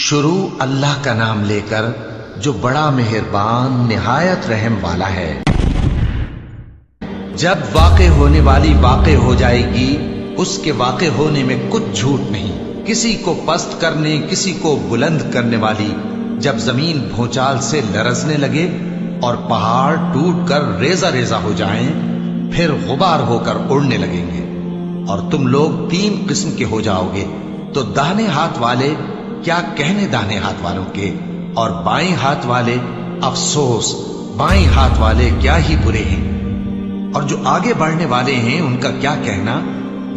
شروع اللہ کا نام لے کر جو بڑا مہربان نہایت رحم والا ہے۔ جب واقع ہونے والی واقع ہو جائے گی، اس کے واقع ہونے میں کچھ جھوٹ نہیں، کسی کو پست کرنے کسی کو بلند کرنے والی۔ جب زمین بھونچال سے لرزنے لگے اور پہاڑ ٹوٹ کر ریزہ ریزہ ہو جائیں، پھر غبار ہو کر اڑنے لگیں گے، اور تم لوگ تین قسم کے ہو جاؤ گے، تو داہنے ہاتھ والے کیا کہنے داہنے ہاتھ والوں کے، اور بائیں ہاتھ والے افسوس، بائیں ہاتھ والے کیا ہی برے ہیں، اور جو آگے بڑھنے والے ہیں ان کا کیا کہنا،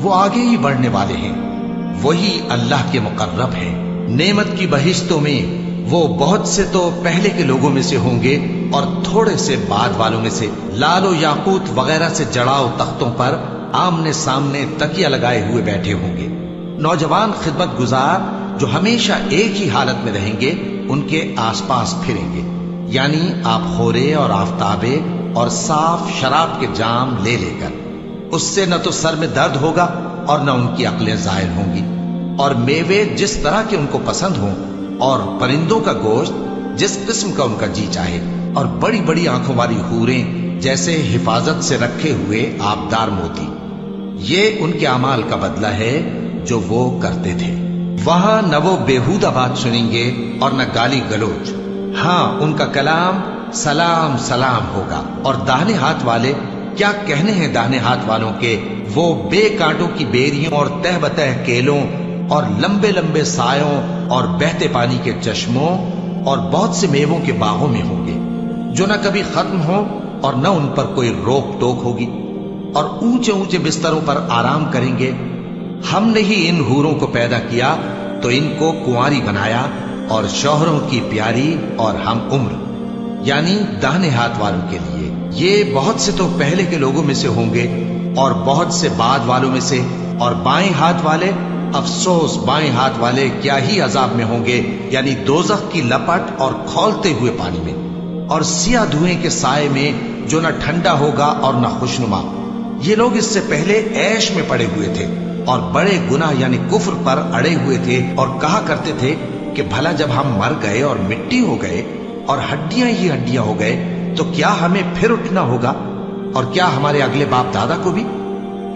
وہ آگے ہی بڑھنے والے ہیں، وہی اللہ کے مقرب ہیں۔ نعمت کی بہشتوں میں وہ بہت سے تو پہلے کے لوگوں میں سے ہوں گے اور تھوڑے سے بعد والوں میں سے، لال و یاقوت وغیرہ سے جڑاؤ تختوں پر آمنے سامنے تکیہ لگائے ہوئے بیٹھے ہوں گے۔ نوجوان خدمت گزار جو ہمیشہ ایک ہی حالت میں رہیں گے ان کے آس پاس پھریں گے، یعنی آپ خورے اور آفتابے اور صاف شراب کے جام لے لے کر۔ اس سے نہ تو سر میں درد ہوگا اور نہ ان کی عقلیں زائل ہوں گی، اور میوے جس طرح کے ان کو پسند ہوں، اور پرندوں کا گوشت جس قسم کا ان کا جی چاہے، اور بڑی بڑی آنکھوں والی حوریں جیسے حفاظت سے رکھے ہوئے آبدار موتی۔ یہ ان کے اعمال کا بدلہ ہے جو وہ کرتے تھے۔ وہاں نہ وہ بیہودہ بات سنیں گے اور نہ گالی گلوچ، ہاں ان کا کلام سلام سلام ہوگا۔ اور داہنے ہاتھ والے کیا کہنے ہیں داہنے ہاتھ والوں کے، وہ بے کانٹوں کی بیریوں اور تہ بتہ کیلوں اور لمبے لمبے سایوں اور بہتے پانی کے چشموں اور بہت سے میووں کے باغوں میں ہوں گے، جو نہ کبھی ختم ہو اور نہ ان پر کوئی روک ٹوک ہوگی، اور اونچے اونچے بستروں پر آرام کریں گے۔ ہم نے ہی ان حوروں کو پیدا کیا تو ان کو کنواری بنایا، اور شوہروں کی پیاری اور ہم عمر، یعنی داہنے ہاتھ والوں کے لیے۔ یہ بہت سے تو پہلے کے لوگوں میں سے ہوں گے اور بہت سے بعد والوں میں سے، اور بائیں ہاتھ والے افسوس، بائیں ہاتھ والے کیا ہی عذاب میں ہوں گے، یعنی دوزخ کی لپٹ اور کھولتے ہوئے پانی میں، اور سیاہ دھوئیں کے سائے میں جو نہ ٹھنڈا ہوگا اور نہ خوشنما۔ یہ لوگ اس سے پہلے عیش میں پڑے ہوئے تھے اور بڑے گناہ یعنی کفر پر اڑے ہوئے تھے، اور کہا کرتے تھے کہ بھلا جب ہم مر گئے اور مٹی ہو گئے اور ہڈیاں ہی ہڈیاں ہو گئے تو کیا ہمیں پھر اٹھنا ہوگا، اور کیا ہمارے اگلے باپ دادا کو بھی؟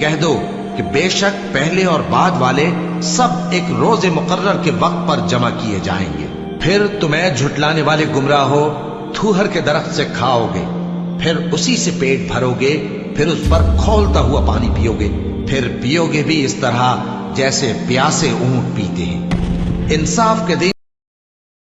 کہہ دو کہ بے شک پہلے اور بعد والے سب ایک روز مقرر کے وقت پر جمع کیے جائیں گے۔ پھر تمہیں جھٹلانے والے گمراہ ہو، تھوہر کے درخت سے کھاؤ گے، پھر اسی سے پیٹ بھرو گے، پھر اس پر کھولتا ہوا پانی پیو گے، پھر پیو گے بھی اس طرح جیسے پیاسے اونٹ پیتے ہیں۔ انصاف کے دن